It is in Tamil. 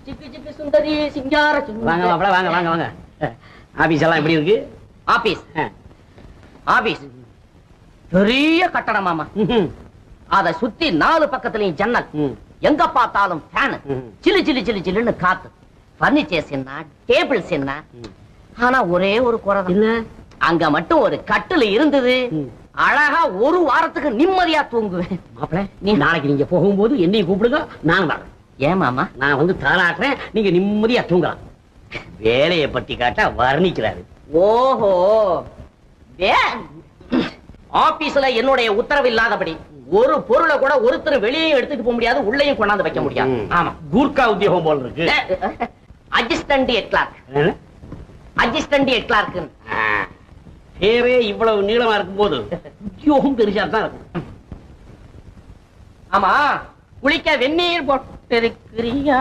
சிக்கு சிக்கு சுந்தரி சிங்கார வாங்க மாப்பிள, வாங்க வாங்க வாங்க. ஆபீஸ் எல்லாம் எப்படி இருக்கு? ஆபீஸ் ஆபீஸ் பெரிய கட்டடம் மாமா. அத சுத்தி 4 பக்கத்துலயும் ஜன்னல், எங்க பார்த்தாலும் ஃபேன், சிலு சிலு சிலு சிலுன்னு காத்து, பர்னிச்சர்ஸ் என்ன, டேபிள்ஸ் என்ன. ஆனா ஒரே ஒரு குறை தான். அங்க மட்டும் ஒரு கட்டில் இருந்தது, அழகா ஒரு வாரத்துக்கு நிம்மதியா தூங்குவேன். மாப்பிள, நீ நாளைக்கு நீங்க போகும்போது என்னையும் கூப்பிடுங்க, நானும் வரேன். ஏன் மாமா? நான் வந்து தாளாட்டுறேன், நீங்க நிம்மதியா தூங்கலாம். வேலையை பத்தி காட்டா வர்ணிக்கிறாரு. ஓஹோ, ஆபீஸ்ல என்னுடைய உத்தரவு இல்லாதபடி ஒரு பொருளை கூட ஒருத்தர் வெளியே எடுத்துட்டு போக முடியாது, உள்ளேயும் கொண்டாந்து வைக்க முடியாது. ஆமா, கூர்க்கா உத்தியோகம் போல இருக்கு. Assistant head clerk, assistant head clerk. பேரே இவ்வளவு நீளமா இருக்கும் போது உத்தியோகம் பெருசா தான் இருக்கும். ஆமா, குளிக்க வெந்நீர் போட்டிருக்கிறியா?